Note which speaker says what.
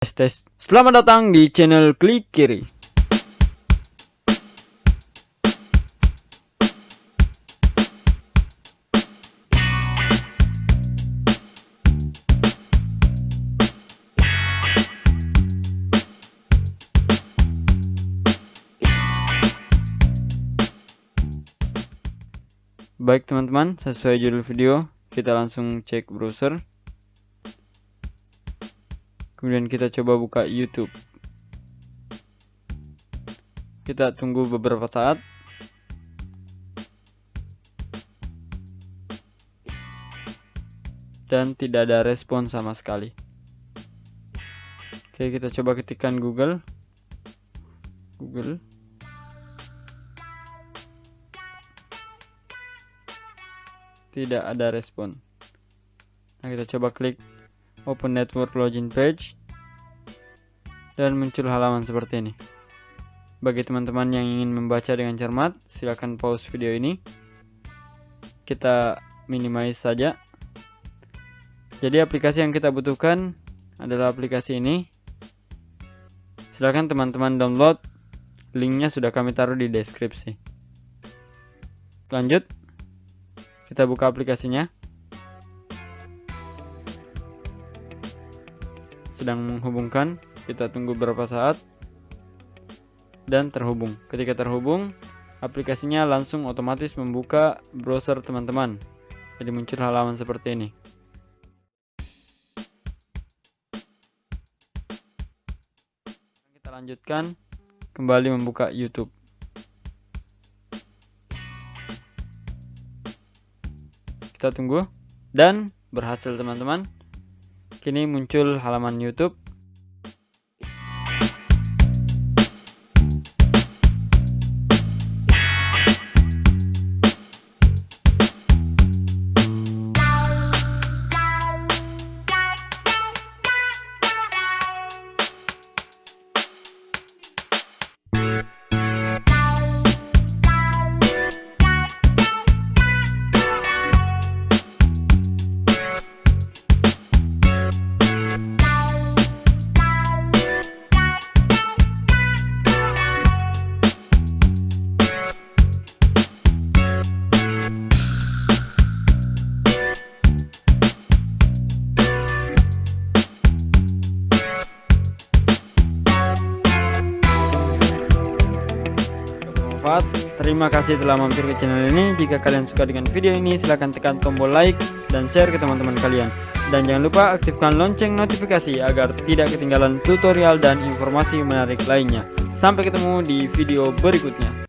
Speaker 1: Tes. Selamat datang di channel Klik Kiri. Baik teman-teman, sesuai judul video, kita langsung cek browser. Kemudian kita coba buka YouTube. Kita tunggu beberapa saat. Dan tidak ada respon sama sekali. Oke, kita coba ketikkan Google. Tidak ada respon. Nah, kita coba klik Open Network Login Page dan muncul halaman seperti ini. Bagi teman-teman yang ingin membaca dengan cermat, silakan pause video ini. Kita minimize saja. Jadi aplikasi yang kita butuhkan adalah aplikasi ini. Silakan teman-teman download. Linknya sudah kami taruh di deskripsi. Lanjut, kita buka aplikasinya. Sedang menghubungkan, kita tunggu beberapa saat dan terhubung. Ketika terhubung, aplikasinya langsung otomatis membuka browser teman-teman. Jadi muncul halaman seperti ini. Kita lanjutkan, kembali membuka YouTube. Kita tunggu dan berhasil teman-teman. Kini muncul halaman YouTube. Terima kasih telah mampir ke channel ini. Jika kalian suka dengan video ini, silahkan tekan tombol like dan share ke teman-teman kalian. Dan jangan lupa aktifkan lonceng notifikasi agar tidak ketinggalan tutorial dan informasi menarik lainnya. Sampai ketemu di video berikutnya.